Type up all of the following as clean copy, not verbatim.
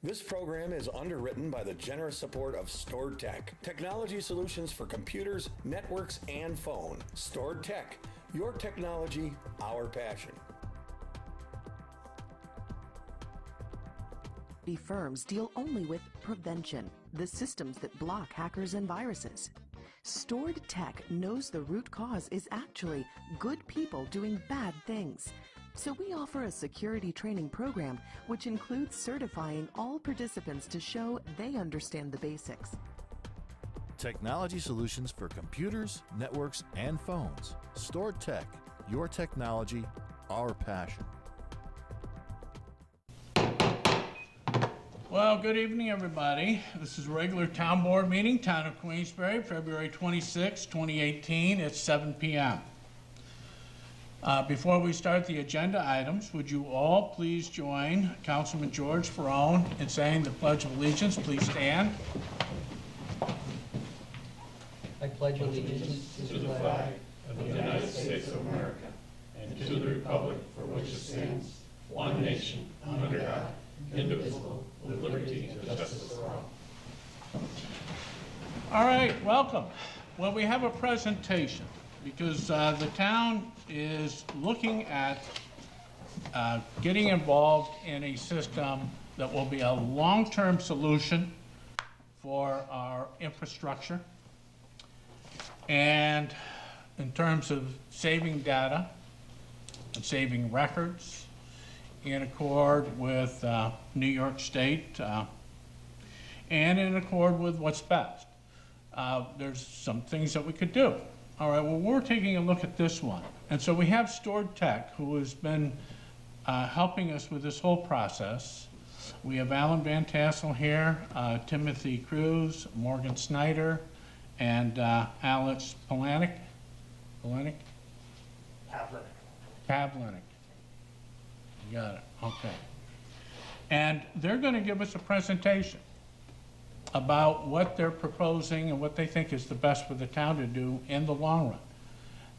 This program is underwritten by the generous support of Stored Tech, technology solutions for computers, networks, and phone. Stored Tech, your technology, our passion. Firms deal only with prevention, the systems that block hackers and viruses. Stored Tech knows the root cause is actually good people doing bad things. So we offer a security training program which includes certifying all participants to show they understand the basics. Technology solutions for computers, networks, and phones. Stored Tech, your technology, our passion. Well, good evening, everybody. This is a regular town board meeting, Town of Queensbury, February 26, 2018 at 7 p.m. Before we start the agenda items, would you all please join Councilman George Ferrone in saying the Pledge of Allegiance? Please stand. I pledge allegiance to the flag of the United States of America and to the republic for which it stands, one nation, under God, indivisible, with liberty and justice for all. All right, welcome. Well, we have a presentation because the town is looking at getting involved in a system that will be a long-term solution for our infrastructure. And in terms of saving data and saving records in accord with New York State and in accord with what's best. There's some things that we could do. All right, well, we're taking a look at this one. And so we have Stored Tech, who has been helping us with this whole process. We have Alan Van Tassel here, Timothy Cruz, Morgan Snyder, and Alex Pavlenick. You got it, okay. And they're going to give us a presentation about what they're proposing and what they think is the best for the town to do in the long run.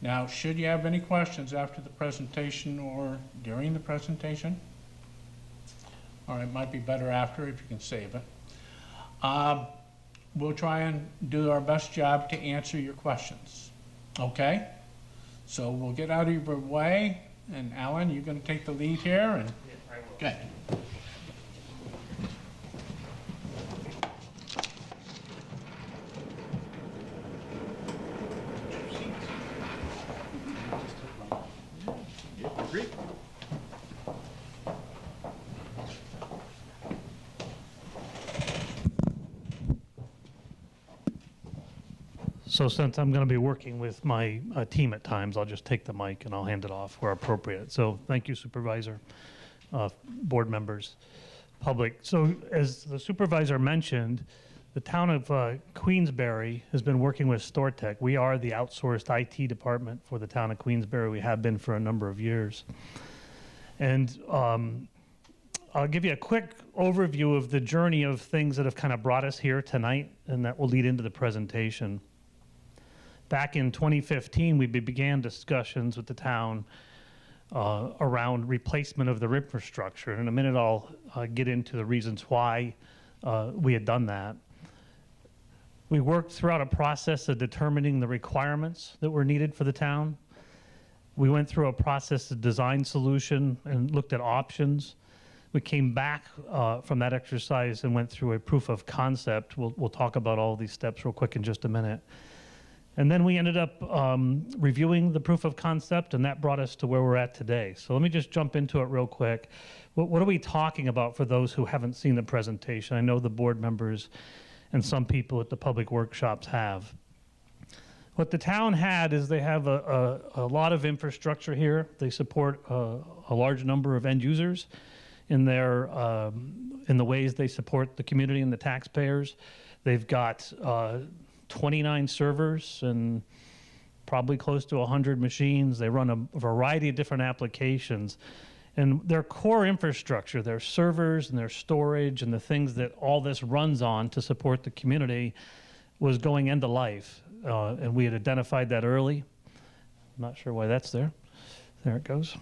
Now, should you have any questions after the presentation or during the presentation, or it might be better after if you can save it, we'll try and do our best job to answer your questions, okay? So we'll get out of your way, and Alan, you're going to take the lead here, and yeah, I will. Okay. So since I'm going to be working with my team at times, I'll just take the mic and I'll hand it off where appropriate. So thank you, Supervisor, board members, public. So as the supervisor mentioned, the town of Queensbury has been working with Stored Tech. We are the outsourced IT department for the town of Queensbury. We have been for a number of years. And I'll give you a quick overview of the journey of things that have kind of brought us here tonight, and that will lead into the presentation. Back in 2015, we began discussions with the town around replacement of the infrastructure. And in a minute, I'll get into the reasons why we had done that. We worked throughout a process of determining the requirements that were needed for the town. We went through a process of design solution and looked at options. We came back from that exercise and went through a proof of concept. We'll talk about all these steps real quick in just a minute. And then we ended up reviewing the proof of concept, and that brought us to where we're at today. So let me just jump into it real quick. What are we talking about for those who haven't seen the presentation? I know the board members and some people at the public workshops have. What the town had is they have a lot of infrastructure here. They support a large number of end users in their in the ways they support the community and the taxpayers. They've got 29 servers and probably close to 100 machines. They run a variety of different applications. And their core infrastructure, their servers and their storage and the things that all this runs on to support the community was going end of life. And we had identified that early. I'm not sure why that's there. There it goes.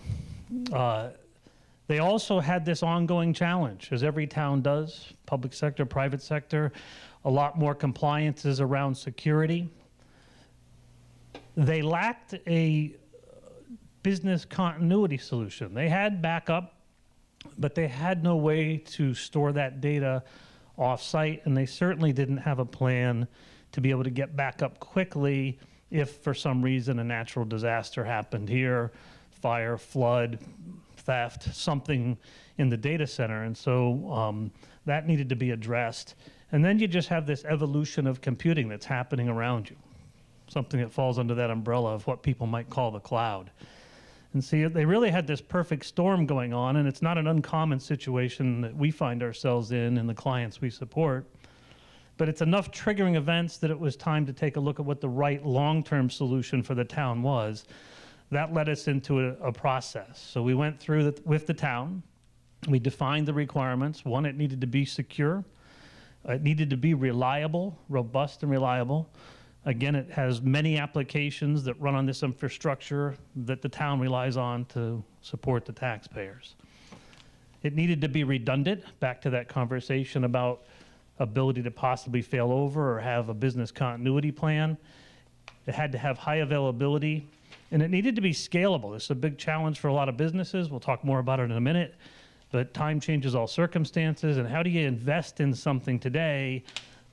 They also had this ongoing challenge, as every town does, public sector, private sector, a lot more compliances around security. They lacked a business continuity solution. They had backup, but they had no way to store that data off-site, and they certainly didn't have a plan to be able to get back up quickly if for some reason a natural disaster happened here, fire, flood, theft, something in the data center. And so that needed to be addressed. And then you just have this evolution of computing that's happening around you, something that falls under that umbrella of what people might call the cloud. And see, they really had this perfect storm going on, and it's not an uncommon situation that we find ourselves in and the clients we support. But it's enough triggering events that it was time to take a look at what the right long-term solution for the town was. That led us into a process. So we went through with the town. We defined the requirements. One, it needed to be secure. It needed to be reliable, robust and reliable. Again, it has many applications that run on this infrastructure that the town relies on to support the taxpayers. It needed to be redundant, back to that conversation about ability to possibly fail over or have a business continuity plan. It had to have high availability, and it needed to be scalable. This is a big challenge for a lot of businesses. We'll talk more about it in a minute, but time changes all circumstances, and how do you invest in something today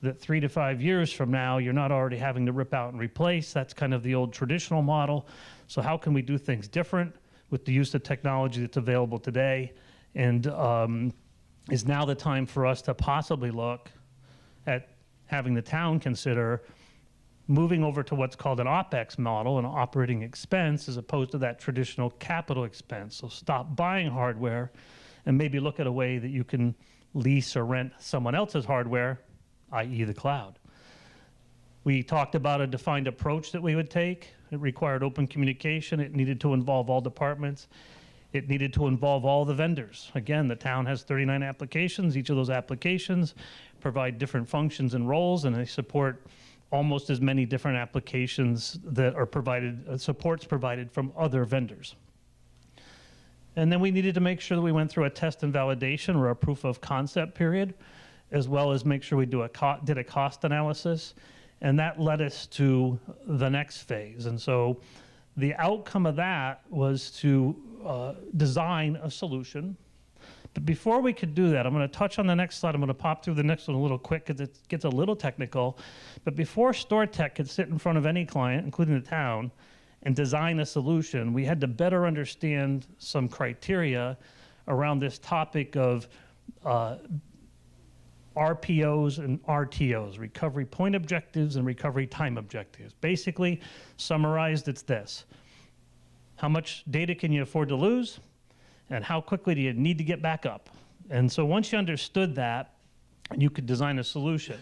that 3 to 5 years from now, you're not already having to rip out and replace? That's kind of the old traditional model. So how can we do things different with the use of technology that's available today? And is now the time for us to possibly look at having the town consider moving over to what's called an OpEx model, an operating expense, as opposed to that traditional capital expense. So stop buying hardware and maybe look at a way that you can lease or rent someone else's hardware, i.e. the cloud. We talked about a defined approach that we would take. It required open communication. It needed to involve all departments. It needed to involve all the vendors. Again, the town has 39 applications. Each of those applications provide different functions and roles, and they support almost as many different applications that are provided, supports provided from other vendors. And then we needed to make sure that we went through a test and validation, or a proof of concept period, as well as make sure we did a cost analysis. And that led us to the next phase. And so the outcome of that was to design a solution. But before we could do that, I'm going to touch on the next slide. I'm going to pop through the next one a little quick because it gets a little technical. But before StoreTech could sit in front of any client, including the town, and design a solution, we had to better understand some criteria around this topic of RPOs and RTOs, recovery point objectives and recovery time objectives. Basically, summarized, it's this: how much data can you afford to lose, and how quickly do you need to get back up? And so once you understood that, you could design a solution.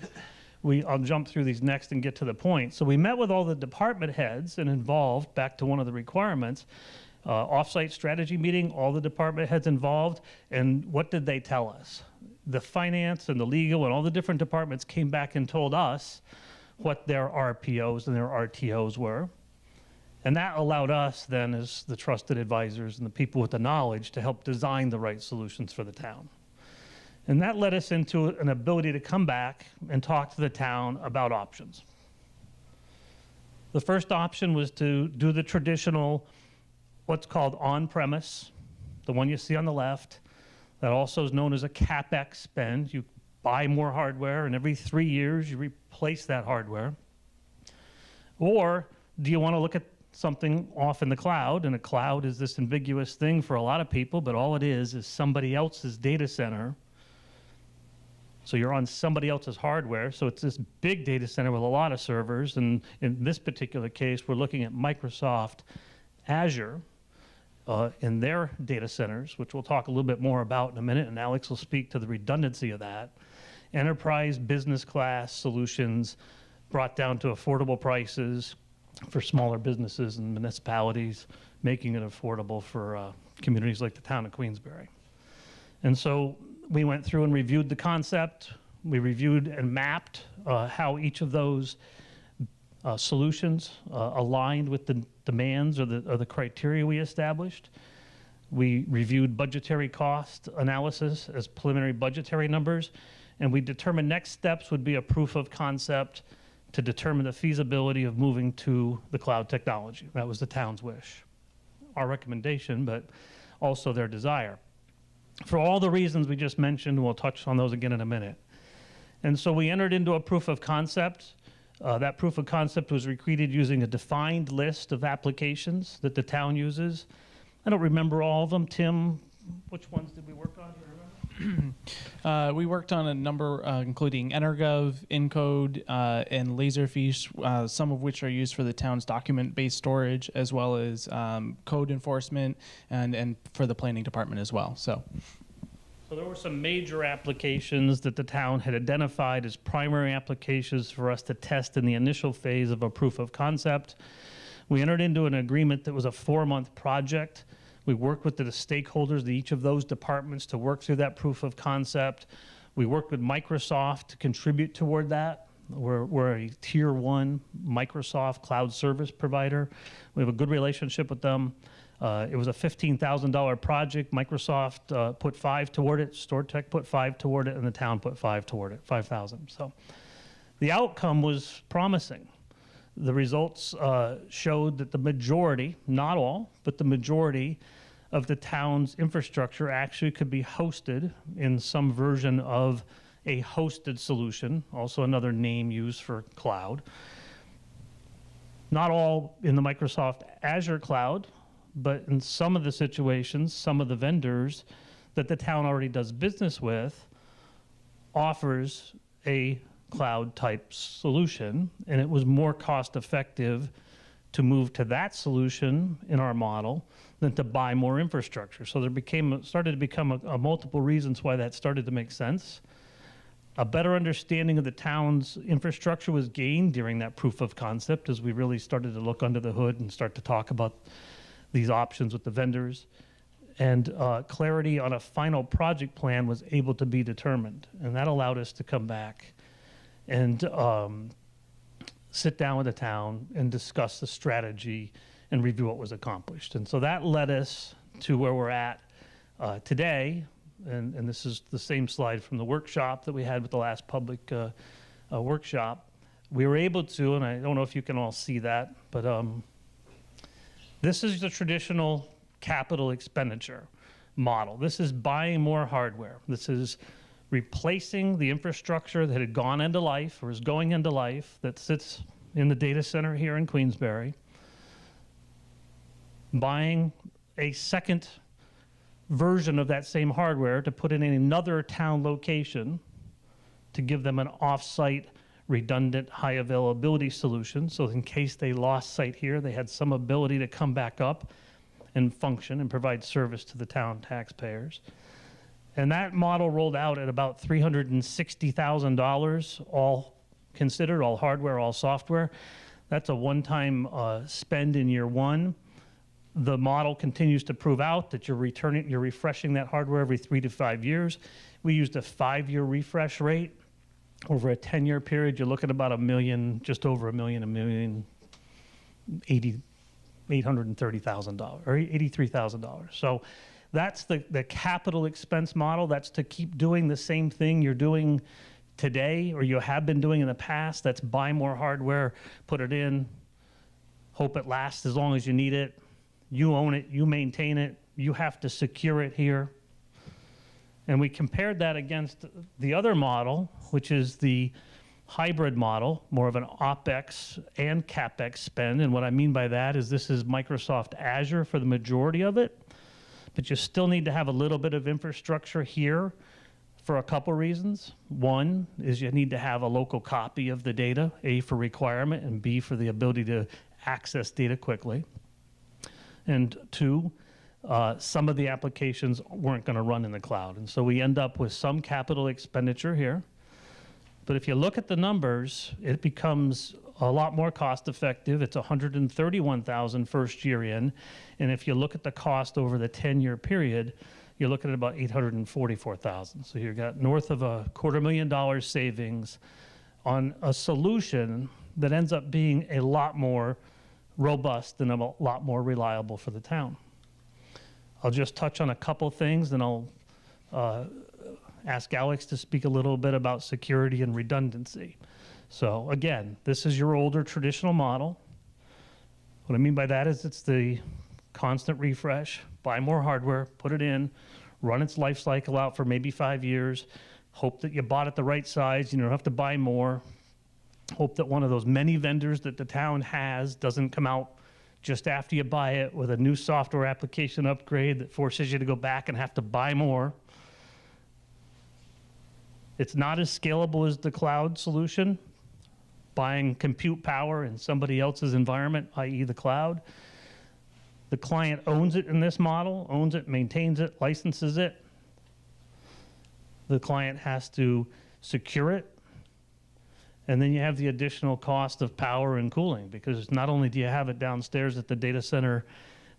I'll jump through these next and get to the point. So we met with all the department heads and involved, back to one of the requirements, offsite strategy meeting, all the department heads involved, and what did they tell us? The finance and the legal and all the different departments came back and told us what their RPOs and their RTOs were. And that allowed us then, as the trusted advisors and the people with the knowledge, to help design the right solutions for the town. And that led us into an ability to come back and talk to the town about options. The first option was to do the traditional, what's called on-premise, the one you see on the left. That also is known as a CapEx spend. You buy more hardware, and every 3 years you replace that hardware. Or do you want to look at something off in the cloud? And a cloud is this ambiguous thing for a lot of people, but all it is somebody else's data center. So you're on somebody else's hardware. So it's this big data center with a lot of servers. And in this particular case, we're looking at Microsoft Azure in their data centers, which we'll talk a little bit more about in a minute. And Alex will speak to the redundancy of that. Enterprise business class solutions brought down to affordable prices for smaller businesses and municipalities, making it affordable for communities like the town of Queensbury. And so we went through and reviewed the concept. We reviewed and mapped how each of those solutions aligned with the demands or the criteria we established. We reviewed budgetary cost analysis as preliminary budgetary numbers, and we determined next steps would be a proof of concept to determine the feasibility of moving to the cloud technology. That was the town's wish. Our recommendation, but also their desire. For all the reasons we just mentioned, we'll touch on those again in a minute. And so we entered into a proof of concept. That proof of concept was created using a defined list of applications that the town uses. I don't remember all of them. Tim, which ones did we work on? Do you remember? We worked on a number, including Energov, Encode, and Laserfish, some of which are used for the town's document-based storage, as well as code enforcement and for the planning department as well. So there were some major applications that the town had identified as primary applications for us to test in the initial phase of a proof of concept. We entered into an agreement that was a 4-month project. We worked with the stakeholders, each of those departments, to work through that proof of concept. We worked with Microsoft to contribute toward that. We're a tier 1 Microsoft cloud service provider. We have a good relationship with them. It was a $15,000 project. Microsoft put 5 toward it, StoredTech put 5 toward it, and the town put 5 toward it, 5,000. So the outcome was promising. The results showed that the majority, not all, but the majority of the town's infrastructure actually could be hosted in some version of a hosted solution, also another name used for cloud. Not all in the Microsoft Azure cloud, but in some of the situations, some of the vendors that the town already does business with offers a cloud type solution, and it was more cost effective to move to that solution in our model than to buy more infrastructure. So there started to become a multiple reasons why that started to make sense. A better understanding of the town's infrastructure was gained during that proof of concept as we really started to look under the hood and start to talk about these options with the vendors. And clarity on a final project plan was able to be determined. And that allowed us to come back and sit down with the town and discuss the strategy and review what was accomplished. And so that led us to where we're at today. And this is the same slide from the workshop that we had with the last public workshop. We were able to, and I don't know if you can all see that, but this is the traditional capital expenditure model. This is buying more hardware. This is replacing the infrastructure that had gone into life or is going into life that sits in the data center here in Queensbury, buying a second version of that same hardware to put in another town location to give them an off-site redundant high availability solution, so in case they lost site here, they had some ability to come back up and function and provide service to the town taxpayers. And that model rolled out at about $360,000, all considered, all hardware, all software. That's a one-time spend in year one. The model continues to prove out that you're refreshing that hardware every 3 to 5 years. We used a 5-year refresh rate. Over a 10-year period, you're looking at about $1 million, just over $830,000 or $83,000. So that's the capital expense model. That's to keep doing the same thing you're doing today or you have been doing in the past. That's buy more hardware, put it in, hope it lasts as long as you need it. You own it, you maintain it, you have to secure it here. And we compared that against the other model, which is the hybrid model, more of an OpEx and CapEx spend. And what I mean by that is this is Microsoft Azure for the majority of it, but you still need to have a little bit of infrastructure here for a couple reasons. One is you need to have a local copy of the data, A, for requirement, and B, for the ability to access data quickly. And two, some of the applications weren't going to run in the cloud. And so we end up with some capital expenditure here. But if you look at the numbers, it becomes a lot more cost effective. It's $131,000 first year in. And if you look at the cost over the 10-year period, you're looking at about $844,000. So you've got north of $250,000 savings on a solution that ends up being a lot more robust and a lot more reliable for the town. I'll just touch on a couple things, then I'll ask Alex to speak a little bit about security and redundancy. So again, this is your older traditional model. What I mean by that is it's the constant refresh, buy more hardware, put it in, run its life cycle out for maybe 5 years, hope that you bought it the right size, you don't have to buy more, hope that one of those many vendors that the town has doesn't come out just after you buy it with a new software application upgrade that forces you to go back and have to buy more. It's not as scalable as the cloud solution, buying compute power in somebody else's environment, i.e. the cloud. The client owns it in this model, owns it, maintains it, licenses it. The client has to secure it. And then you have the additional cost of power and cooling, because not only do you have it downstairs at the data center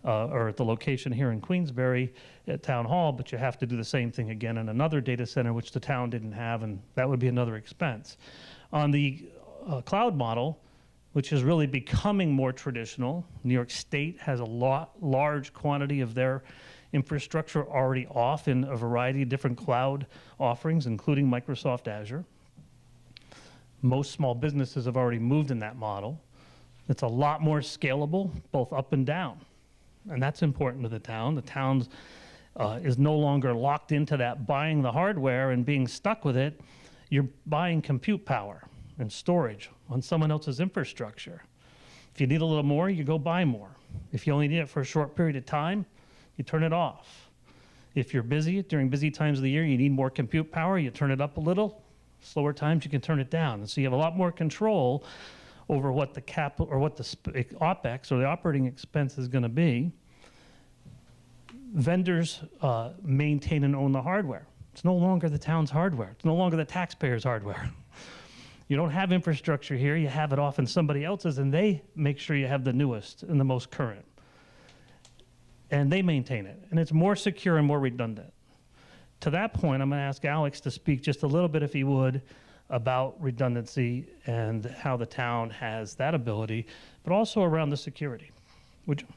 or at the location here in Queensbury at Town Hall, but you have to do the same thing again in another data center, which the town didn't have, and that would be another expense. On the cloud model, which is really becoming more traditional, New York State has a large quantity of their infrastructure already off in a variety of different cloud offerings, including Microsoft Azure. Most small businesses have already moved in that model. It's a lot more scalable, both up and down. And that's important to the town. The town is no longer locked into that buying the hardware and being stuck with it. You're buying compute power and storage on someone else's infrastructure. If you need a little more, you go buy more. If you only need it for a short period of time, you turn it off. If you're busy, during busy times of the year, you need more compute power, you turn it up a little. Slower times, you can turn it down. And so you have a lot more control over what the capital or what the OpEx or the operating expense is going to be. Vendors maintain and own the hardware. It's no longer the town's hardware. It's no longer the taxpayer's hardware. You don't have infrastructure here. You have it off in somebody else's, and they make sure you have the newest and the most current. And they maintain it. And it's more secure and more redundant. To that point, I'm going to ask Alex to speak just a little bit, if he would, about redundancy and how the town has that ability, but also around the security. Would you?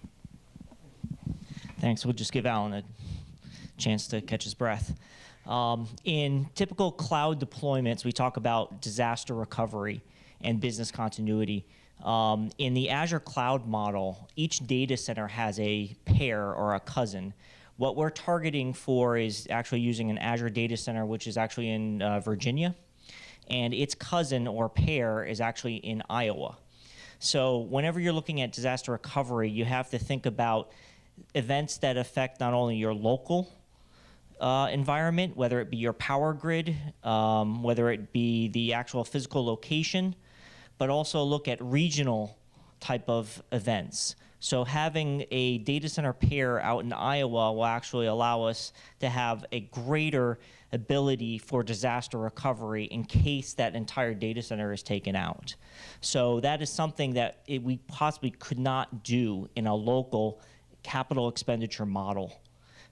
Thanks. We'll just give Alan a chance to catch his breath. In typical cloud deployments, we talk about disaster recovery and business continuity. In the Azure cloud model, each data center has a pair or a cousin. What we're targeting for is actually using an Azure data center, which is actually in Virginia, and its cousin or pair is actually in Iowa. So whenever you're looking at disaster recovery, you have to think about events that affect not only your local environment, whether it be your power grid, whether it be the actual physical location, but also look at regional type of events. So having a data center pair out in Iowa will actually allow us to have a greater ability for disaster recovery in case that entire data center is taken out. So that is something that we possibly could not do in a local capital expenditure model.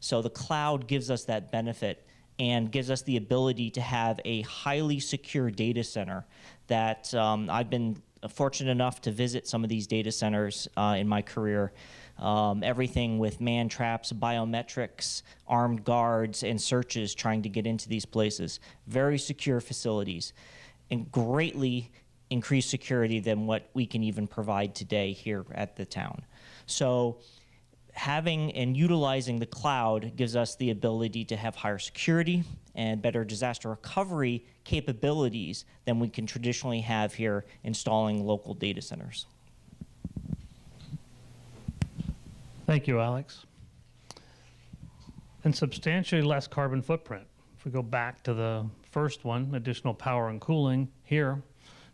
So the cloud gives us that benefit and gives us the ability to have a highly secure data center that I've been fortunate enough to visit some of these data centers in my career. Everything with man traps, biometrics, armed guards, and searches trying to get into these places. Very secure facilities and greatly increased security than what we can even provide today here at the town. So having and utilizing the cloud gives us the ability to have higher security and better disaster recovery capabilities than we can traditionally have here installing local data centers. Thank you, Alex. And substantially less carbon footprint. If we go back to the first one, additional power and cooling, here,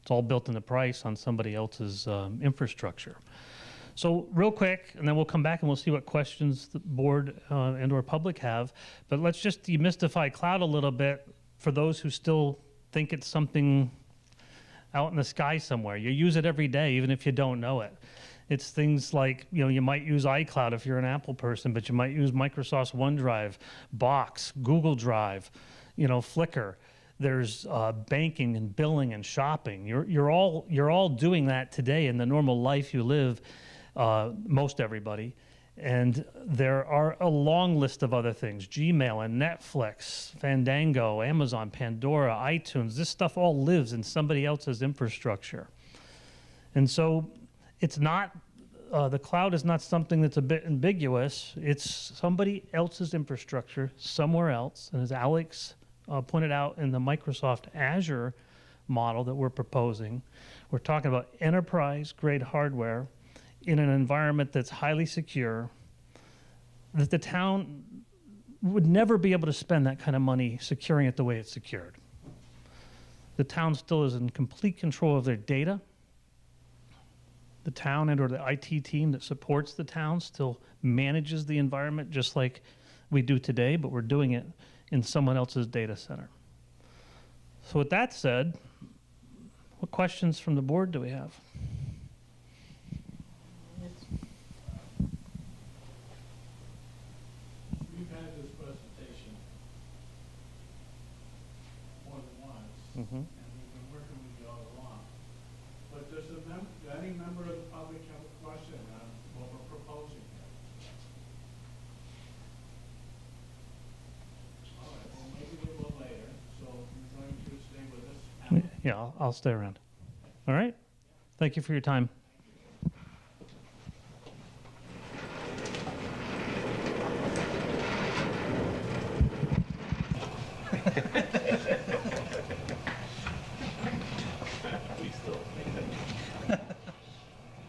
it's all built in the price on somebody else's infrastructure. So real quick, and then we'll come back and we'll see what questions the board and or public have. But let's just demystify cloud a little bit for those who still think it's something out in the sky somewhere. You use it every day, even if you don't know it. It's things like, you might use iCloud if you're an Apple person, but you might use Microsoft's OneDrive, Box, Google Drive, Flickr. There's banking and billing and shopping. You're all doing that today in the normal life you live. Most everybody, And there are a long list of other things, Gmail and Netflix, Fandango, Amazon, Pandora, iTunes. This stuff all lives in somebody else's infrastructure. And so it's not, the cloud is not something that's a bit ambiguous. It's somebody else's infrastructure somewhere else. And as Alex pointed out in the Microsoft Azure model that we're proposing, we're talking about enterprise-grade hardware in an environment that's highly secure, that the town would never be able to spend that kind of money securing it the way it's secured. The town still is in complete control of their data. The town and or the IT team that supports the town still manages the environment just like we do today, but we're doing it in someone else's data center. So with that said, what questions from the board do we have? We've had this presentation more than once, and we've been working with you all along. But does any member of the public have a question on what we're proposing here? All right, well, maybe we will later, so you're going to stay with us. Alan? Yeah, I'll stay around. All right? Thank you for your time.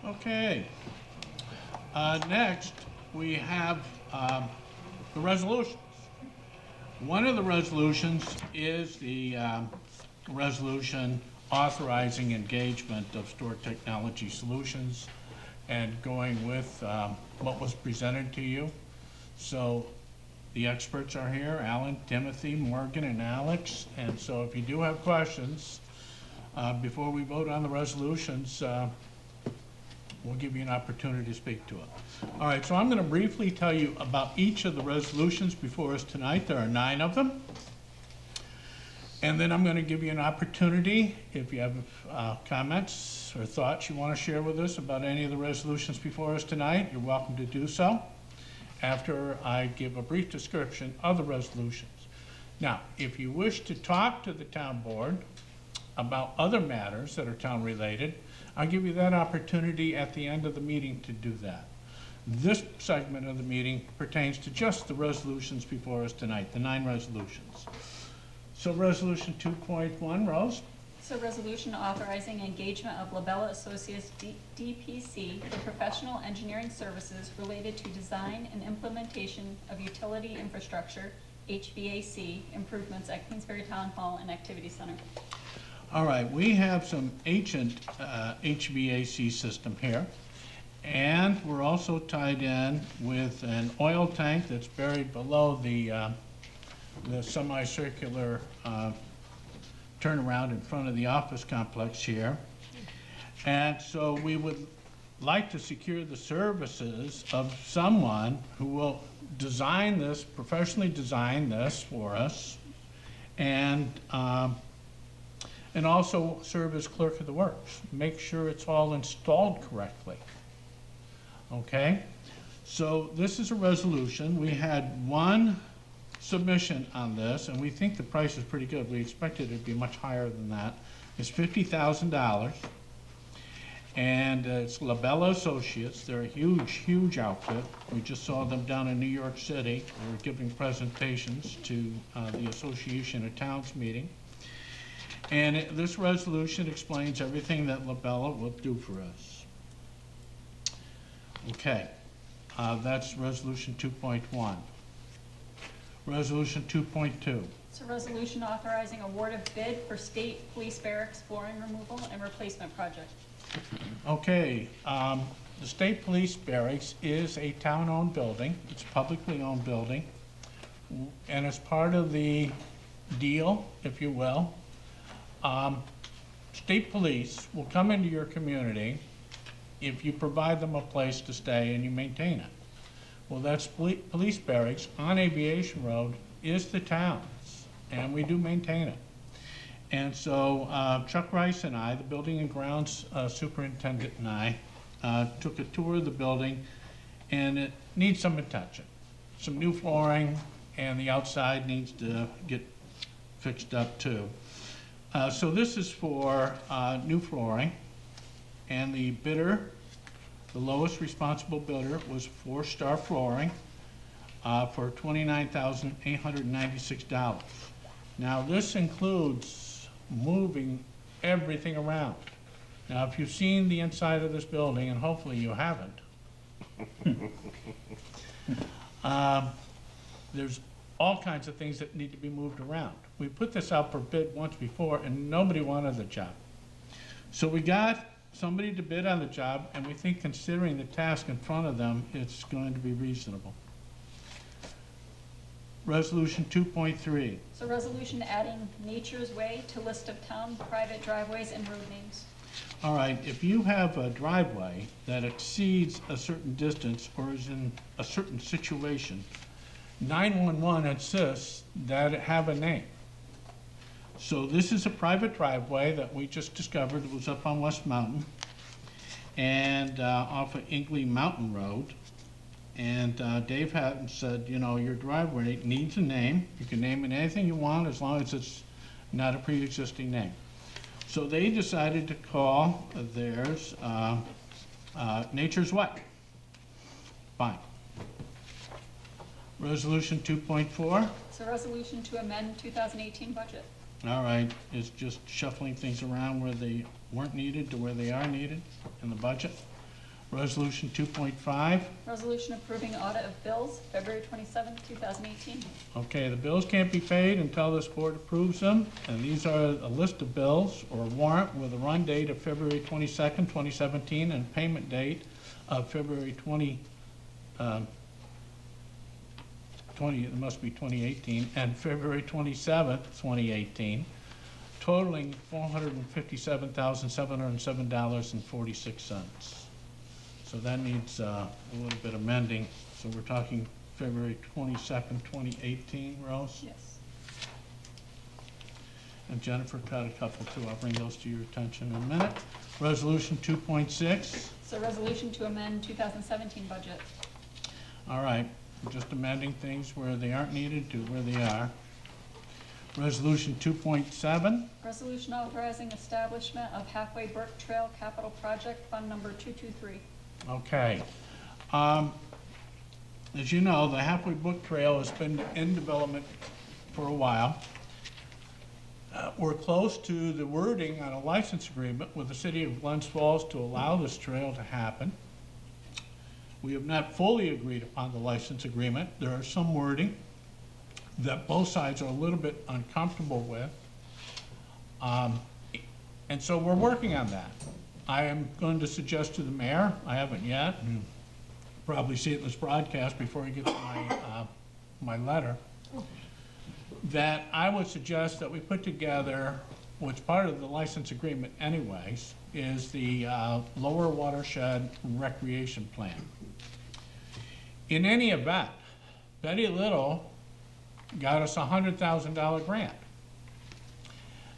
Okay. Next, we have the resolutions. One of the resolutions is the resolution authorizing engagement of Store Technology Solutions and going with what was presented to you. So the experts are here, Alan, Timothy, Morgan, and Alex. And so if you do have questions, before we vote on the resolutions, we'll give you an opportunity to speak to it. All right, so I'm going to briefly tell you about each of the resolutions before us tonight. There are 9 of them. And then I'm going to give you an opportunity, if you have comments or thoughts you want to share with us about any of the resolutions before us tonight, you're welcome to do so after I give a brief description of the resolutions. Now, if you wish to talk to the town board about other matters that are town related, I'll give you that opportunity at the end of the meeting to do that. This segment of the meeting pertains to just the resolutions before us tonight, the 9 resolutions. So resolution 2.1, Rose? So resolution authorizing engagement of Labella Associates DPC for professional engineering services related to design and implementation of utility infrastructure, HVAC, improvements at Kingsbury Town Hall and Activity Center. All right, we have some ancient HVAC system here, and we're also tied in with an oil tank that's buried below the semicircular turnaround in front of the office complex here. And so we would like to secure the services of someone who will design this, professionally design this for us, and also serve as clerk of the works. Make sure it's all installed correctly. Okay? So this is a resolution. We had one submission on this, and we think the price is pretty good. We expected it to be much higher than that. It's $50,000, and it's Labella Associates. They're a huge, huge outfit. We just saw them down in New York City. They were giving presentations to the Association of Towns meeting. And this resolution explains everything that Labella will do for us. Okay, that's resolution 2.1. Resolution 2.2. It's a resolution authorizing award of bid for state police barracks flooring removal and replacement project. Okay, the state police barracks is a town-owned building. It's a publicly owned building. And as part of the deal, if you will, state police will come into your community if you provide them a place to stay and you maintain it. Well, that's police barracks on Aviation Road is the town's, and we do maintain it. And so Chuck Rice and I, the building and grounds superintendent and I, took a tour of the building and it needs some attention. Some new flooring, and the outside needs to get fixed up too. So this is for new flooring, and the bidder, the lowest responsible bidder, was Four Star Flooring for $29,896. Now this includes moving everything around. Now if you've seen the inside of this building, and hopefully you haven't, there's all kinds of things that need to be moved around. We put this out for bid once before and nobody wanted the job. So we got somebody to bid on the job, and we think considering the task in front of them, it's going to be reasonable. Resolution 2.3. So resolution adding Nature's Way to list of town private driveways and road names. All right, if you have a driveway that exceeds a certain distance or is in a certain situation, 911 insists that it have a name. So this is a private driveway that we just discovered. It was up on West Mountain and off of Ingley Mountain Road. And Dave Hatton said, you know, your driveway needs a name. You can name it anything you want as long as it's not a pre-existing name. So they decided to call theirs Nature's Way. Fine. Resolution 2.4. It's a resolution to amend 2018 budget. All right, it's just shuffling things around where they weren't needed to where they are needed in the budget. Resolution 2.5. Resolution approving audit of bills, February 27th, 2018. Okay, the bills can't be paid until this board approves them, and these are a list of bills or warrant with a run date of February 22nd, 2017, and payment date of February 20, it must be 2018, and February 27th, 2018, totaling $457,707.46. So that needs a little bit amending. So we're talking February 22nd, 2018, Rose? Yes. And Jennifer got a couple too. I'll bring those to your attention in a minute. Resolution 2.6. So resolution to amend 2017 budget. All right, we're just amending things where they aren't needed to where they are. Resolution 2.7. Resolution authorizing establishment of Halfway Brook Trail Capital Project Fund Number 223. Okay. As you know, the Halfway Brook Trail has been in development for a while. We're close to the wording on a license agreement with the city of Glens Falls to allow this trail to happen. We have not fully agreed upon the license agreement. There are some wording that both sides are a little bit uncomfortable with. And so we're working on that. I am going to suggest to the mayor, I haven't yet, and probably see it in this broadcast before he gets my letter, that I would suggest that we put together, what's part of the license agreement anyways, is the lower watershed recreation plan. In any event, Betty Little got us a $100,000 grant.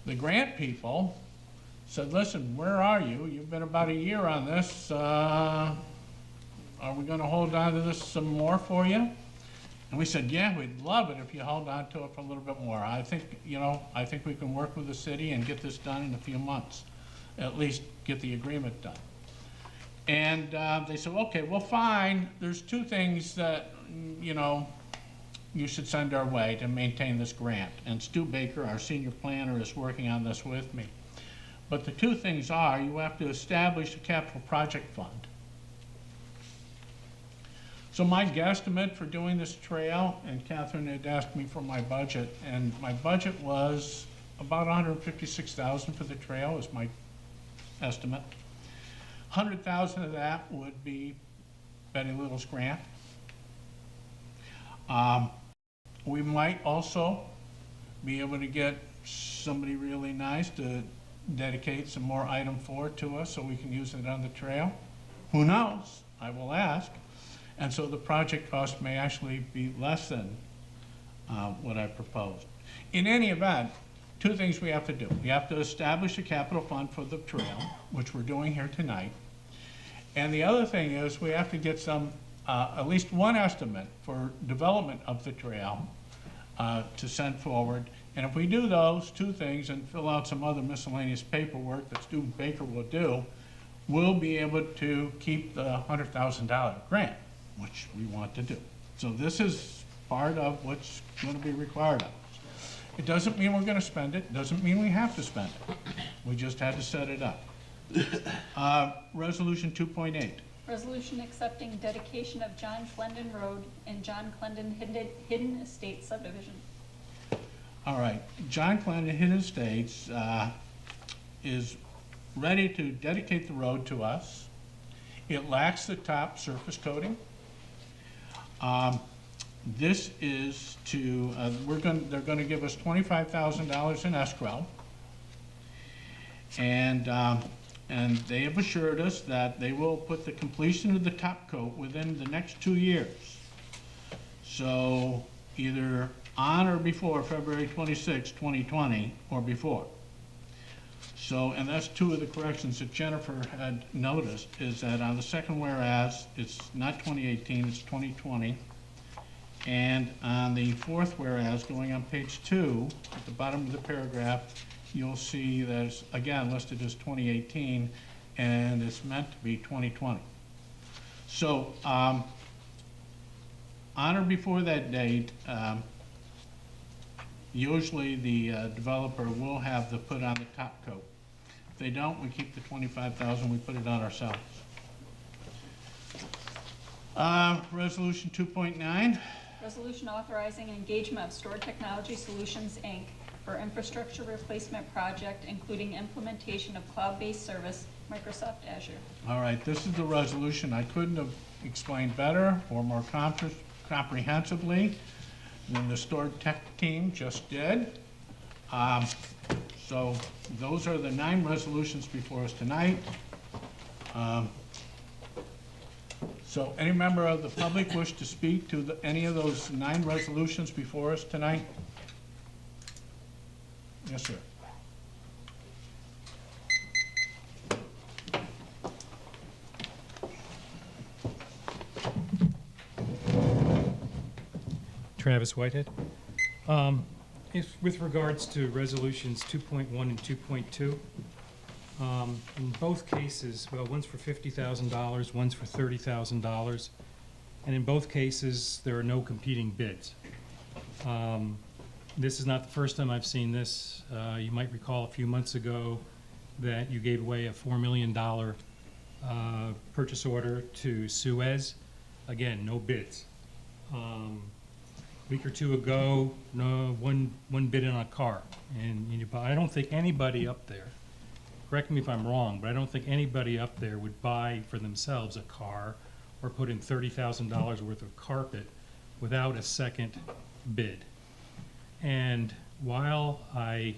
The grant people said, listen, where are you? You've been about a year on this. Are we going to hold on to this some more for you? And we said, yeah, we'd love it if you hold on to it for a little bit more. I think, you know, I think we can work with the city and get this done in a few months, at least get the agreement done. And they said, okay, well, fine. There's two things that, you know, you should send our way to maintain this grant. And Stu Baker, our senior planner, is working on this with me. But the two things are, you have to establish a capital project fund. So my guesstimate for doing this trail, and Catherine had asked me for my budget, and my budget was about $156,000 for the trail is my estimate. $100,000 of that would be Betty Little's grant. We might also be able to get somebody really nice to dedicate some more item 4 to us so we can use it on the trail. Who knows? I will ask. And so the project cost may actually be less than what I proposed. In any event, two things we have to do. We have to establish a capital fund for the trail, which we're doing here tonight. And the other thing is we have to get some at least one estimate for development of the trail to send forward. And if we do those two things and fill out some other miscellaneous paperwork that Stu Baker will do, we'll be able to keep the $100,000 grant, which we want to do. So this is part of what's going to be required of us. It doesn't mean we're going to spend it, doesn't mean we have to spend it. We just had to set it up. Resolution 2.8. Resolution accepting dedication of John Clendon Road and John Clendon Hidden Estates subdivision. All right, John Clendon Hidden Estates is ready to dedicate the road to us. It lacks the top surface coating. This is to, they're going to give us $25,000 in escrow. And they have assured us that they will put the completion of the top coat within the next 2 years. So either on or before February 26, 2020, or before. So, and that's two of the corrections that Jennifer had noticed, is that on the second whereas, it's not 2018, it's 2020. And on the fourth whereas, going on page 2, at the bottom of the paragraph, you'll see that it's, again, listed as 2018, and it's meant to be 2020. So, on or before that date, usually the developer will have the put on the top coat. If they don't, we keep the $25,000, we put it on ourselves. Resolution 2.9. Resolution authorizing engagement of Stored Technology Solutions, Inc. for infrastructure replacement project, including implementation of cloud-based service, Microsoft Azure. All right, this is the resolution I couldn't have explained better or more comprehensively than the Stored Tech team just did. So those are the 9 resolutions before us tonight. So any member of the public wish to speak to any of those 9 resolutions before us tonight? Yes, sir. Travis Whitehead. With regards to resolutions 2.1 and 2.2, in both cases, well, one's for $50,000, one's for $30,000, and in both cases, there are no competing bids. This is not the first time I've seen this. You might recall a few months ago that you gave away a $4 million purchase order to Suez. Again, no bids. Week or two ago, no one bid in a car, and I don't think anybody up there, correct me if I'm wrong, but I don't think anybody up there would buy for themselves a car or put in $30,000 worth of carpet without a second bid. And while I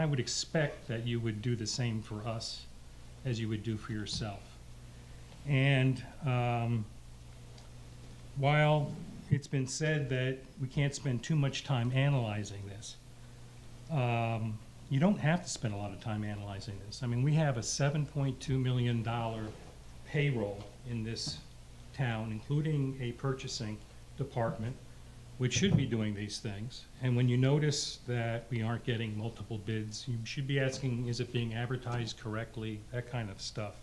would expect that you would do the same for us as you would do for yourself. And while it's been said that we can't spend too much time analyzing this, you don't have to spend a lot of time analyzing this. I mean, we have a $7.2 million payroll in this town, including a purchasing department, which should be doing these things. And when you notice that we aren't getting multiple bids, you should be asking, is it being advertised correctly, that kind of stuff.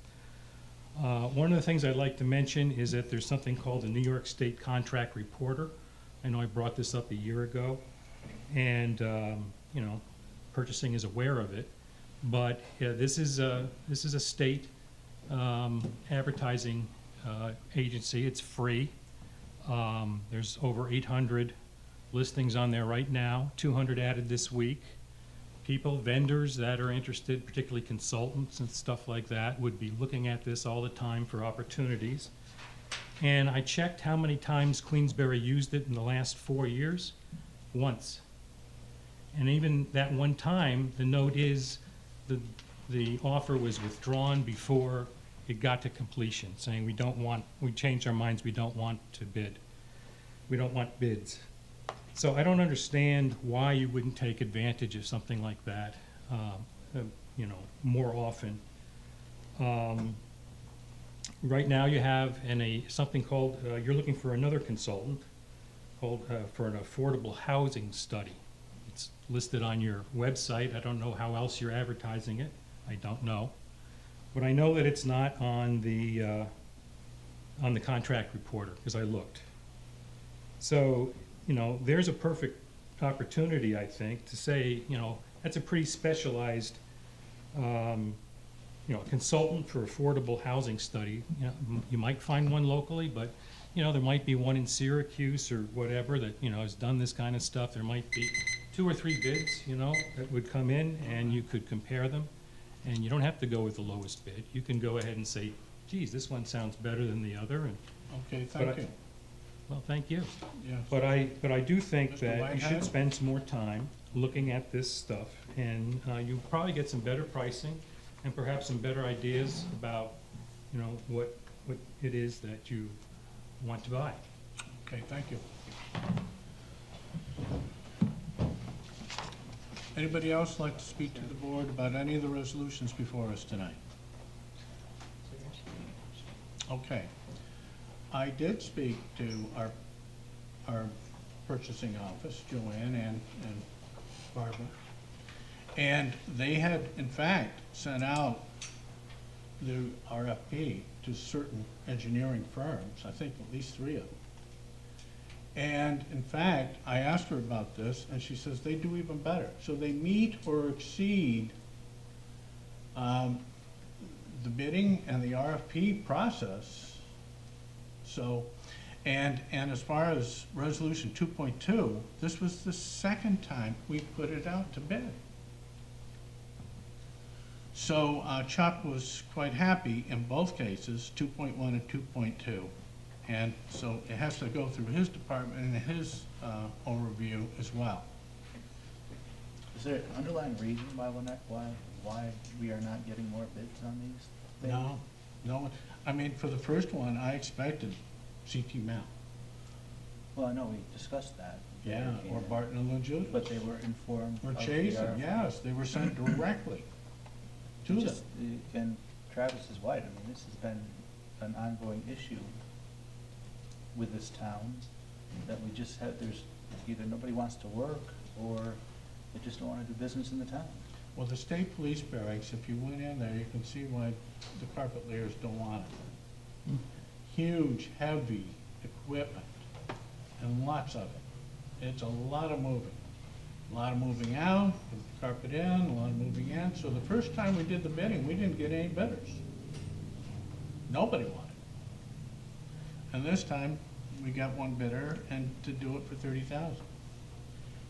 One of the things I'd like to mention is that there's something called the New York State Contract Reporter. I know I brought this up a year ago, and you know, purchasing is aware of it, but this is a state advertising agency. It's free. There's over 800 listings on there right now, 200 added this week. People, vendors that are interested, particularly consultants and stuff like that, would be looking at this all the time for opportunities. And I checked how many times Queensberry used it in the last 4 years. Once. And even that one time, the note is the offer was withdrawn before it got to completion, saying we changed our minds, we don't want to bid. We don't want bids. So I don't understand why you wouldn't take advantage of something like that, you know, more often. Right now you have something called, you're looking for another consultant called, for an affordable housing study. It's listed on your website. I don't know how else you're advertising it. I don't know. But I know that it's not on the contract reporter, because I looked. So, you know, there's a perfect opportunity, I think, to say, you know, that's a pretty specialized, you know, consultant for affordable housing study. You know, you might find one locally, but, you know, there might be one in Syracuse or whatever that, you know, has done this kind of stuff. There might be 2 or 3 bids, you know, that would come in, and you could compare them. And you don't have to go with the lowest bid. You can go ahead and say, geez, this one sounds better than the other. And Okay, thank you. well, thank you. Yes. But I do think Mr. that you Whitehead? should spend some more time looking at this stuff, and you'll probably get some better pricing and perhaps some better ideas about, you know, what it is that you want to buy. Okay, thank you. Anybody else like to speak to the board about any of the resolutions before us tonight? Okay. I did speak to our purchasing office, Joanne and Barbara, and they had, in fact, sent out the RFP to certain engineering firms, I think at least 3 of them. And in fact, I asked her about this, and she says they do even better. So they meet or exceed the bidding and the RFP process. So, and as far as resolution 2.2, this was the second time we put it out to bid. So Chuck was quite happy in both cases, 2.1 and 2.2. And so it has to go through his department and his overview as well. Is there an underlying reason why we are not getting more bids on these things? No. I mean, for the first one, I expected CT Mount. Well, I know we discussed that. Yeah, or Barton and Lejuda. But they were informed Or of the Chazen, RFP. yes, they were sent directly to them. Just, and Travis is right, I mean, this has been an ongoing issue with this town, that we just have, there's either nobody wants to work, or they just don't want to do business in the town. Well, the state police barracks, if you went in there, you can see why the carpet layers don't want it. Huge, heavy equipment, and lots of it. It's a lot of moving. A lot of moving out, put the carpet in, a lot of moving in. So the first time we did the bidding, we didn't get any bidders. Nobody wanted. And this time, we got one bidder, and to do it for $30,000.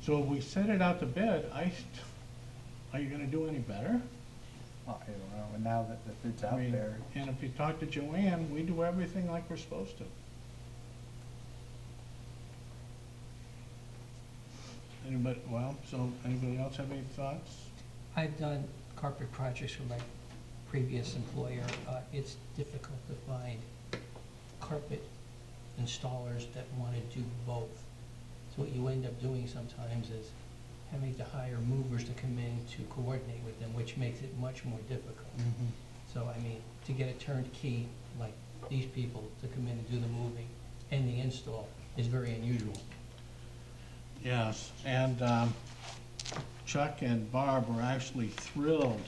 So if we set it out to bid, are you gonna do any better? Well, I don't know, and now that the bid's I out mean, there, and if you talk to Joanne, we do everything like we're supposed to. Anybody else have any thoughts? I've done carpet projects for my previous employer. It's difficult to find carpet installers that want to do both. So what you end up doing sometimes is having to hire movers to come in to coordinate with them, which makes it much more difficult. So, I mean, to get a turnkey like these people to come in and do the moving and the install is very unusual. Yes, and Chuck and Barb were actually thrilled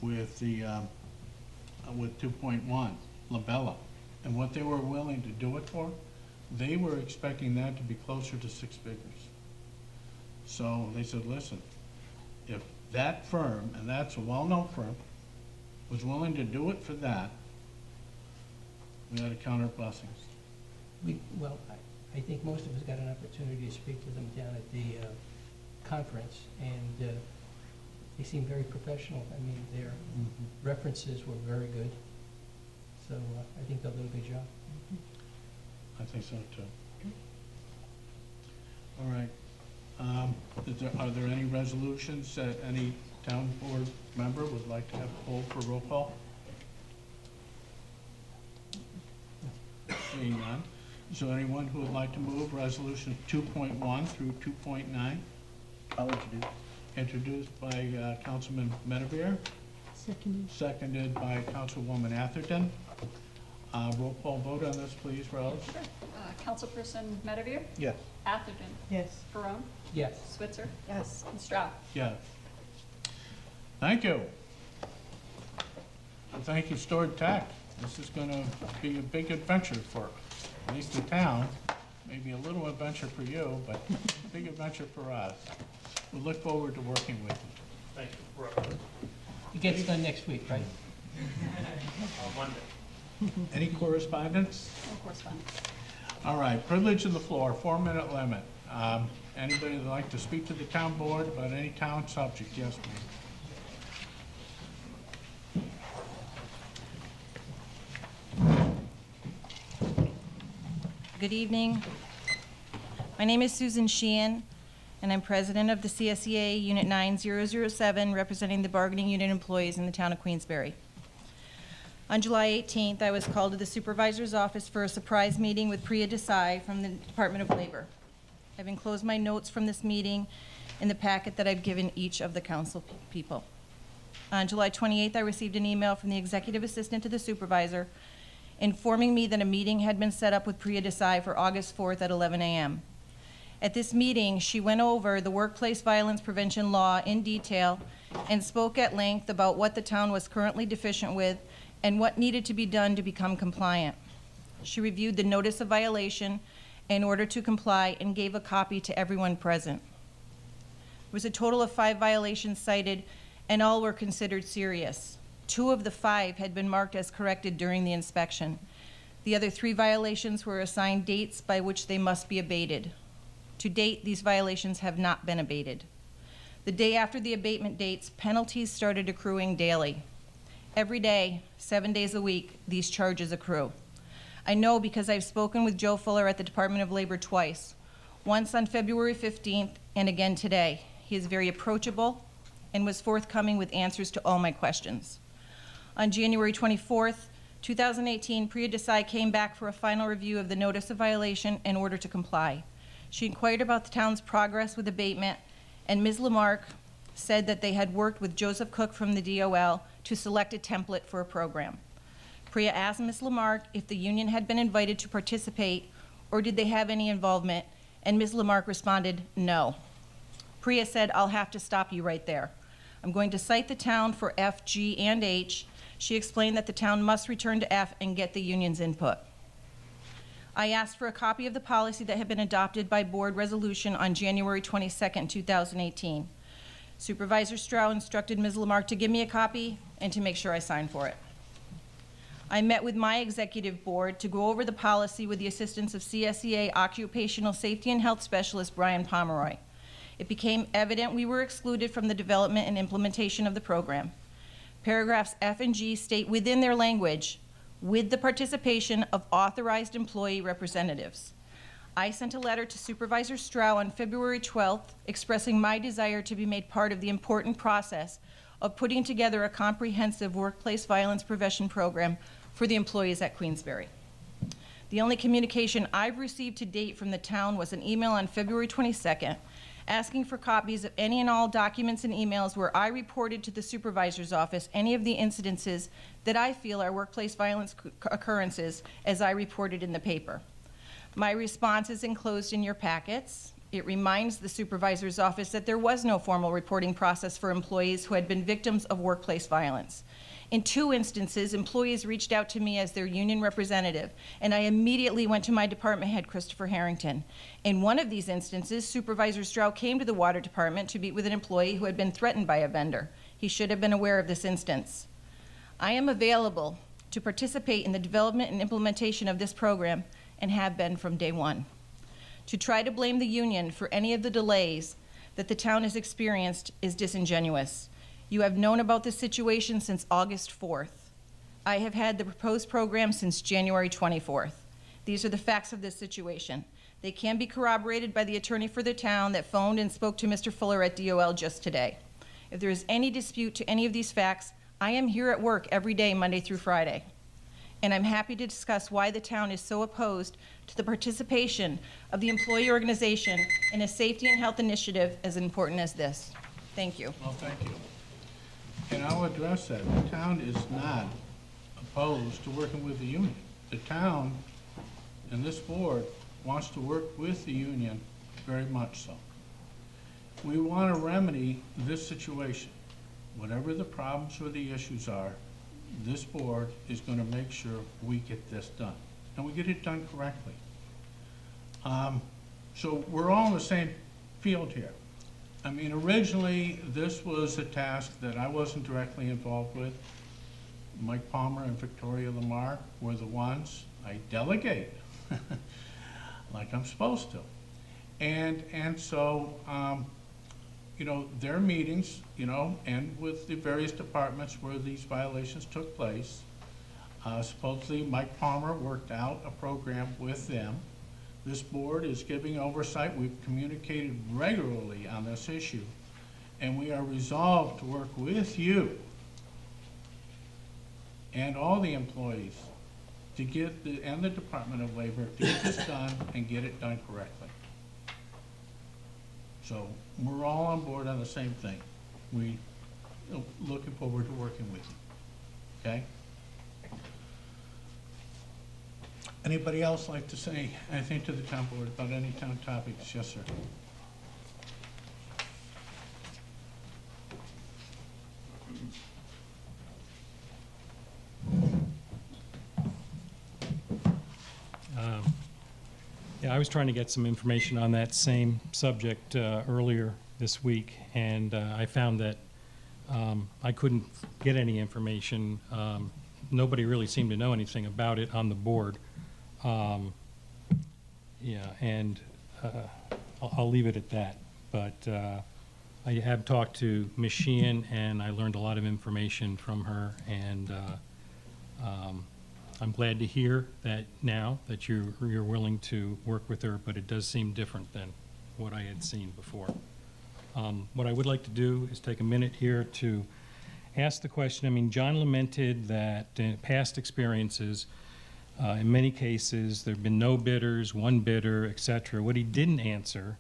with 2.1, Labella, and what they were willing to do it for. They were expecting that to be closer to 6 figures. So they said, listen, if that firm, and that's a well-known firm, was willing to do it for that, we ought to count our blessings. Well, I think most of us got an opportunity to speak to them down at the conference, and they seem very professional. I mean, their references were very good, so I think they'll do a good job. I think so too. All right. Are there any resolutions that any town board member would like to have pulled for roll call? Seeing none. Is there anyone who would like to move resolution 2.1 through 2.9? I'll introduce. Introduced by Councilman Medevere, Seconded by Councilwoman Atherton. Roll call vote on this, please, Rose. Sure. Councilperson Medivir? Yes. Atherton? Yes. Barone? Yes. Switzer? Yes. And Stroud? Yes. Thank you. And thank you, Stored Tech. This is going to be a big adventure for at least the town. Maybe a little adventure for you, but a big adventure for us. We look forward to working with you. Thank you. It gets done next week, right? On Monday. Any correspondence? No correspondence. All right, privilege of the floor, 4-minute limit. Anybody that'd like to speak to the town board about any town subject? Yes, ma'am. Good evening. My name is Susan Sheehan, and I'm president of the CSEA Unit 9007, representing the bargaining unit employees in the town of Queensbury. On July 18th, I was called to the supervisor's office for a surprise meeting with Priya Desai from the Department of Labor. I've enclosed my notes from this meeting in the packet that I've given each of the council people. On July 28th, I received an email from the executive assistant to the supervisor informing me that a meeting had been set up with Priya Desai for August 4th at 11 a.m. At this meeting, she went over the workplace violence prevention law in detail and spoke at length about what the town was currently deficient with and what needed to be done to become compliant. She reviewed the notice of violation in order to comply and gave a copy to everyone present. There was a total of 5 violations cited, and all were considered serious. 2 of the 5 had been marked as corrected during the inspection. The other 3 violations were assigned dates by which they must be abated. To date, these violations have not been abated. The day after the abatement dates, penalties started accruing daily. Every day, 7 days a week, these charges accrue. I know because I've spoken with Joe Fuller at the Department of Labor twice, once on February 15th and again today. He is very approachable and was forthcoming with answers to all my questions. On January 24th, 2018, Priya Desai came back for a final review of the notice of violation in order to comply. She inquired about the town's progress with abatement, and Ms. Lamarck said that they had worked with Joseph Cook from the DOL to select a template for a program. Priya asked Ms. Lamarck if the union had been invited to participate or did they have any involvement, and Ms. Lamarck responded, no. Priya said, I'll have to stop you right there. I'm going to cite the town for F, G, and H. She explained that the town must return to F and get the union's input. I asked for a copy of the policy that had been adopted by board resolution on January 22nd, 2018. Supervisor Stroud instructed Ms. Lamarck to give me a copy and to make sure I signed for it. I met with my executive board to go over the policy with the assistance of CSEA Occupational Safety and Health Specialist Brian Pomeroy. It became evident we were excluded from the development and implementation of the program. Paragraphs F and G state within their language, with the participation of authorized employee representatives. I sent a letter to Supervisor Stroud on February 12th expressing my desire to be made part of the important process of putting together a comprehensive workplace violence prevention program for the employees at Queensbury. The only communication I've received to date from the town was an email on February 22nd asking for copies of any and all documents and emails where I reported to the supervisor's office any of the incidences that I feel are workplace violence occurrences as I reported in the paper. My response is enclosed in your packets. It reminds the supervisor's office that there was no formal reporting process for employees who had been victims of workplace violence. In 2 instances, employees reached out to me as their union representative, and I immediately went to my department head, Christopher Harrington. In one of these instances, Supervisor Stroud came to the water department to meet with an employee who had been threatened by a vendor. He should have been aware of this instance. I am available to participate in the development and implementation of this program and have been from day one. To try to blame the union for any of the delays that the town has experienced is disingenuous. You have known about this situation since August 4th. I have had the proposed program since January 24th. These are the facts of this situation. They can be corroborated by the attorney for the town that phoned and spoke to Mr. Fuller at DOL just today. If there is any dispute to any of these facts, I am here at work every day, Monday through Friday. And I'm happy to discuss why the town is so opposed to the participation of the employee organization in a safety and health initiative as important as this. Thank you. Well, thank you. And I'll address that. The town is not opposed to working with the union. The town and this board wants to work with the union very much so. We want to remedy this situation. Whatever the problems or the issues are, this board is going to make sure we get this done, and we get it done correctly. So we're all in the same field here. I mean, originally, this was a task that I wasn't directly involved with. Mike Palmer and Victoria Lamar were the ones I delegate, like I'm supposed to. And so, you know, their meetings, you know, and with the various departments where these violations took place, supposedly Mike Palmer worked out a program with them. This board is giving oversight. We've communicated regularly on this issue, and we are resolved to work with you and all the employees to get and the Department of Labor to get this done and get it done correctly. So we're all on board on the same thing. We looking forward to working with you. Okay? Anybody else like to say anything to the town board about any town topics? Yes, sir. Yeah, I was trying to get some information on that same subject earlier this week, and I found that I couldn't get any information. Nobody really seemed to know anything about it on the board. Yeah, and I'll leave it at that. But I have talked to Ms. Sheehan, and I learned a lot of information from her, and I'm glad to hear that now that you're willing to work with her, but it does seem different than what I had seen before. What I would like to do is take a minute here to ask the question. I mean, John lamented that in past experiences, in many cases, there have been no bidders, one bidder, et cetera. What he didn't answer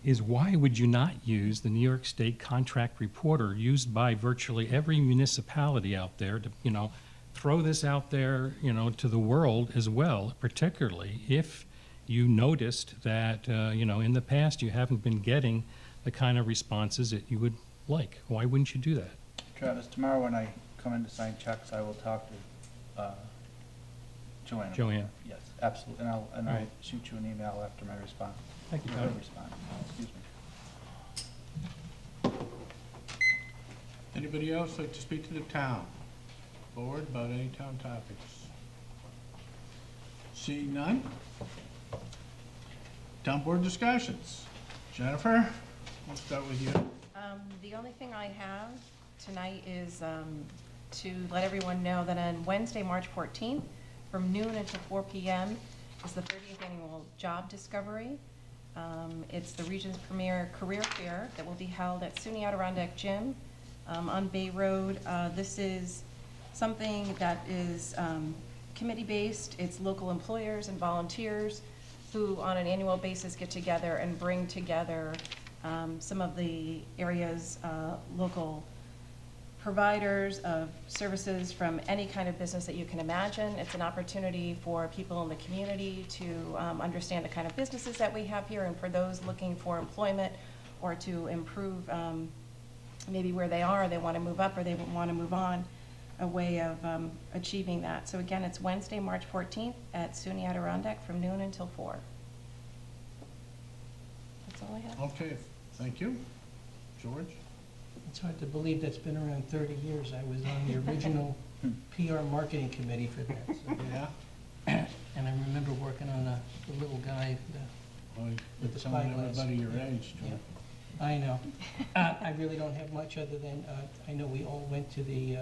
is why would you not use the New York State contract reporter used by virtually every municipality out there to, you know, throw this out there, you know, to the world as well, particularly if you noticed that, you know, in the past you haven't been getting the kind of responses that you would like. Why wouldn't you do that? Travis, tomorrow when I come in to sign checks, I will talk to Joanne. Joanne. Yes, absolutely, and I'll Right. shoot you an email after my response. Thank you, Or Tom. her response, excuse me. Anybody else like to speak to the town board about any town topics? Seeing none? Town board discussions. Jennifer, we'll start with you. The only thing I have tonight is to let everyone know that on Wednesday, March 14th, from noon until 4 p.m. is the 30th annual Job Discovery. It's the region's premier career fair that will be held at SUNY Adirondack Gym on Bay Road. This is something that is committee-based. It's local employers and volunteers who on an annual basis get together and bring together some of the area's local providers of services from any kind of business that you can imagine. It's an opportunity for people in the community to understand the kind of businesses that we have here, and for those looking for employment or to improve maybe where they are, they want to move up or they want to move on, a way of achieving that. So again, it's Wednesday, March 14th at SUNY Adirondack from noon until 4. That's all I have. Okay, thank you. George? It's hard to believe that's been around 30 years. I was on the original PR marketing committee for that. So. Yeah? And I remember working on the little guy with the spyglass. Everybody your age, George. Yeah. I know. I really don't have much other than, I know we all went to the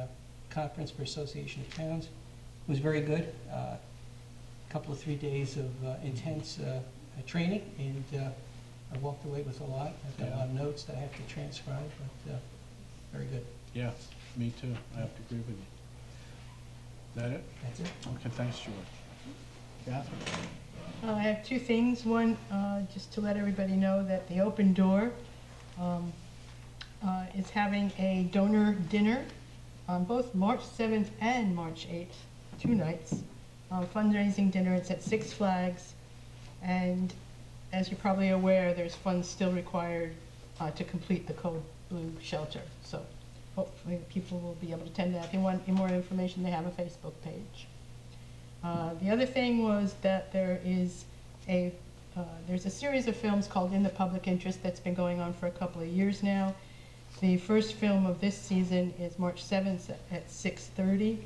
conference for Association of Towns. It was very good. A couple of 3 days of intense training, and I walked away with a lot. I've got a lot of notes that I have to transcribe, but very good. Yeah, me too. I have to agree with you. Is that it? That's it. Okay, thanks, George. Catherine? I have two things. One, just to let everybody know that the Open Door is having a donor dinner on both March 7th and March 8th, 2 nights, fundraising dinner. It's at Six Flags, and as you're probably aware, there's funds still required to complete the Code Blue shelter. So hopefully people will be able to attend that. If you want any more information, they have a Facebook page. The other thing was that there's a series of films called In the Public Interest that's been going on for a couple of years now. The first film of this season is March 7th at 6:30.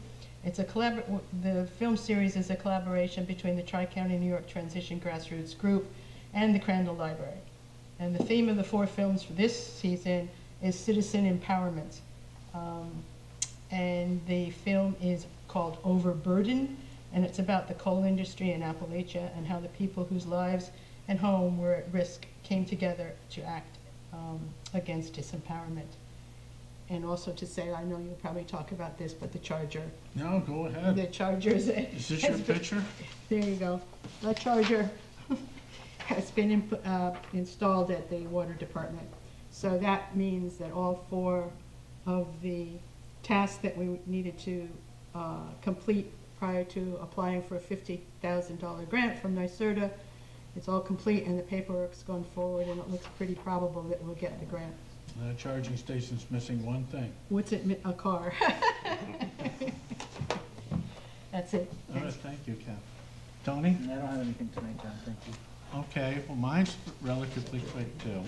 The film series is a collaboration between the Tri-County New York Transition Grassroots Group and the Crandall Library. And the theme of the 4 films for this season is citizen empowerment. And the film is called Overburden, and it's about the coal industry in Appalachia and how the people whose lives and home were at risk came together to act against disempowerment. And also to say, I know you'll probably talk about this, but the Charger. No, go ahead. The Chargers. Is this your picture? There you go. The Charger has been installed at the water department. So that means that all 4 of the tasks that we needed to complete prior to applying for a $50,000 grant from NYSERDA, it's all complete and the paperwork's gone forward, and it looks pretty probable that we'll get the grant. The charging station's missing one thing. What's it? A car. That's it. All right, thank you, Ken. Tony? I don't have anything tonight, John, thank you. Okay, well, mine's relatively quick, too.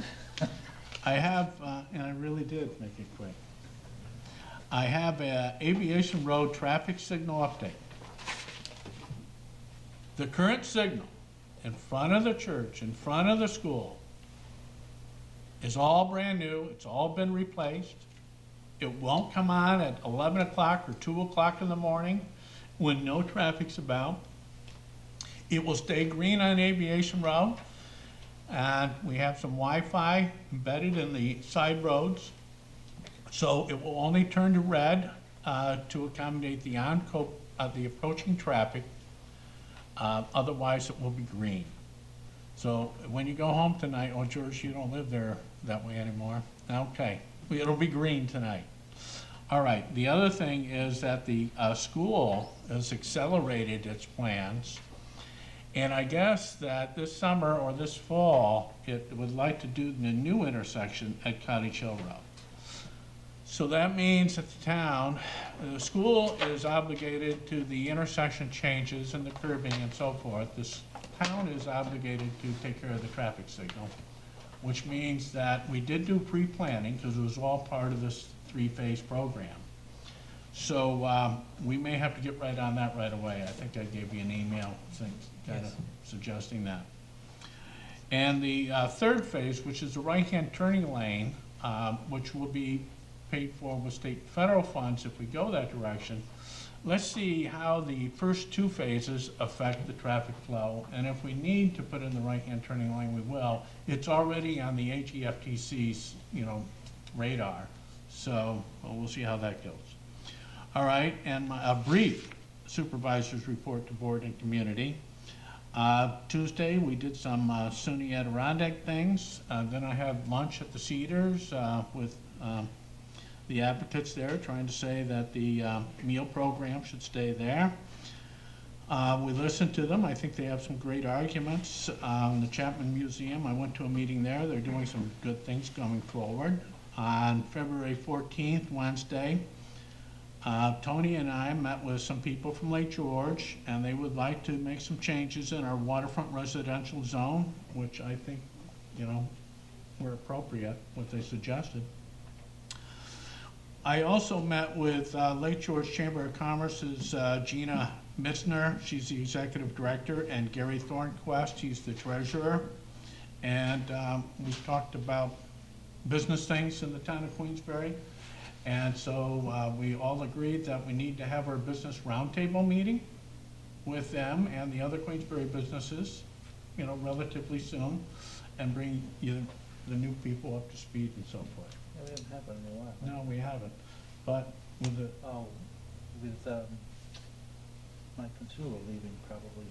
I have, and I really did make it quick. I have a Aviation Road traffic signal update. The current signal in front of the church, in front of the school, is all brand new. It's all been replaced. It won't come on at 11 o'clock or 2 o'clock in the morning when no traffic's about. It will stay green on Aviation Road, and we have some Wi-Fi embedded in the side roads. So it will only turn to red to accommodate the the approaching traffic. Otherwise, it will be green. So when you go home tonight, oh, George, you don't live there that way anymore. Okay, it'll be green tonight. All right, the other thing is that the school has accelerated its plans. And I guess that this summer or this fall, it would like to do the new intersection at Cottage Hill Road. So that means that the town, the school is obligated to the intersection changes and the curbing and so forth. This town is obligated to take care of the traffic signal, which means that we did do pre-planning because it was all part of this 3-phase program. So we may have to get right on that right away. I think I gave you an email kind of suggesting that. And the third phase, which is the right-hand turning lane, which will be paid for with state and federal funds if we go that direction. Let's see how the first 2 phases affect the traffic flow, and if we need to put in the right-hand turning lane, we will. It's already on the AGFTC's, radar, so we'll see how that goes. All right, and a brief supervisor's report to board and community. Tuesday, we did some SUNY Adirondack things. Then I had lunch at the Cedars with the advocates there, trying to say that the meal program should stay there. We listened to them. I think they have some great arguments. The Chapman Museum, I went to a meeting there. They're doing some good things going forward. On February 14th, Wednesday, Tony and I met with some people from Lake George, and they would like to make some changes in our waterfront residential zone, which I think, were appropriate, what they suggested. I also met with Lake George Chamber of Commerce's Gina Mitzner, she's the executive director, and Gary Thornquist, he's the treasurer. And we talked about business things in the town of Queensbury. And so we all agreed that we need to have our business roundtable meeting with them and the other Queensbury businesses, relatively soon, and bring the new people up to speed and so forth. Yeah, we haven't had one in a while. No, we haven't. But with the Mike Consula leaving probably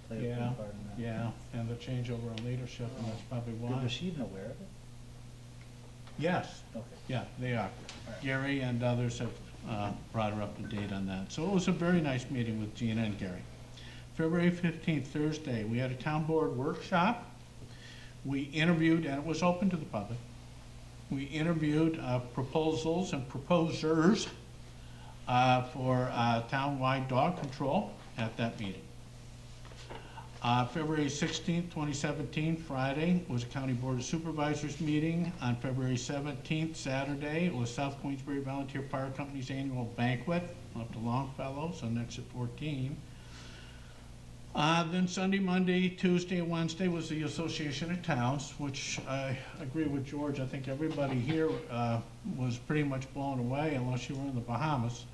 played a big part in that. Yeah, and the changeover in leadership, and that's probably why. Was she even aware of it? Yes. Okay. Yeah, they are. Right. Gary and others have brought her up to date on that. So it was a very nice meeting with Gina and Gary. February 15th, Thursday, we had a town board workshop. We interviewed, and it was open to the public. We interviewed proposals and proposers for town-wide dog control at that meeting. February 16th, 2017, Friday, was a County Board of Supervisors meeting. On February 17th, Saturday, it was South Queensbury Volunteer Fire Company's annual banquet up to Longfellows on exit 14. Then Sunday, Monday, Tuesday, and Wednesday was the Association of Towns, which I agree with George. I think everybody here was pretty much blown away, unless you were in the Bahamas.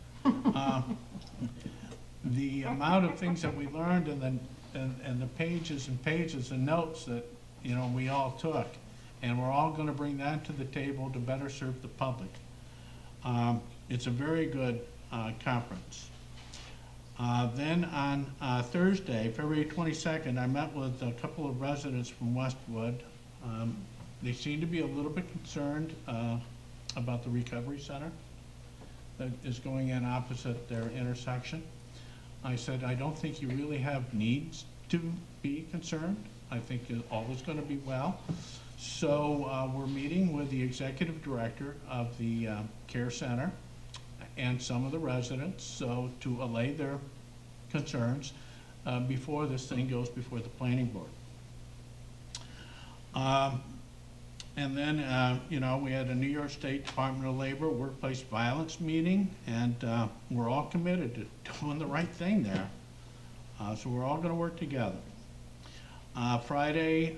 The amount of things that we learned and the pages and pages and notes that, you know, we all took. And we're all going to bring that to the table to better serve the public. It's a very good conference. Then on Thursday, February 22nd, I met with a couple of residents from Westwood. They seem to be a little bit concerned about the recovery center that is going in opposite their intersection. I said, I don't think you really have needs to be concerned. I think all is going to be well. So we're meeting with the executive director of the care center and some of the residents, so to allay their concerns before this thing goes before the planning board. And then, you know, we had a New York State Department of Labor workplace violence meeting, and we're all committed to doing the right thing there. So we're all going to work together. Friday,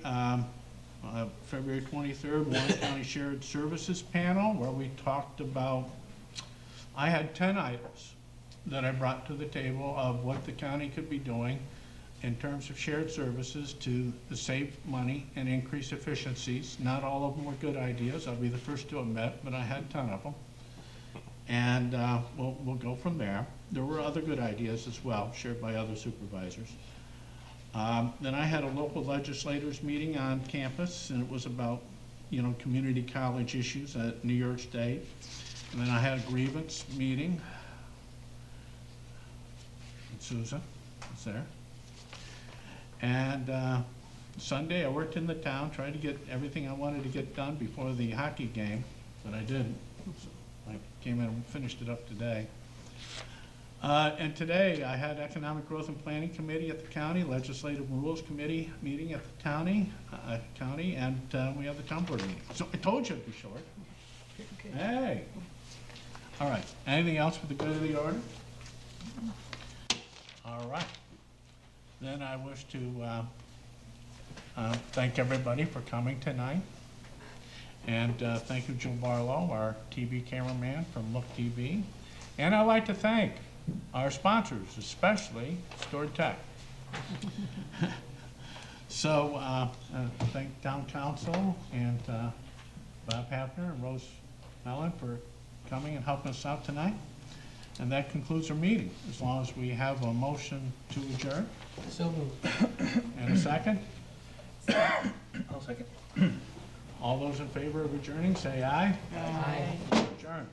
February 23rd, Warren County Shared Services Panel, where we talked about, I had 10 items that I brought to the table of what the county could be doing in terms of shared services to save money and increase efficiencies. Not all of them were good ideas, I'll be the first to admit, but I had a ton of them. And we'll go from there. There were other good ideas as well, shared by other supervisors. Then I had a local legislators meeting on campus, and it was about, you know, community college issues at New York State. And then I had a grievance meeting. Susan was there. And Sunday I worked in the town, tried to get everything I wanted to get done before the hockey game, but I didn't. So I came in and finished it up today. And today I had Economic Growth and Planning Committee at the county, Legislative Rules Committee meeting at the county, and we have the town board meeting. So I told you it'd be short. Okay. Hey. All right. Anything else for the good of the order? All right. Then I wish to thank everybody for coming tonight. And thank you, Joe Barlow, our TV cameraman from Look TV. And I'd like to thank our sponsors, especially Stored Tech. So thank Town Council and Bob Hafner and Rose Mellon for coming and helping us out tonight. And that concludes our meeting, as long as we have a motion to adjourn. So moved. And a second? I'll second. All those in favor of adjourning, say aye. Aye. Adjourned.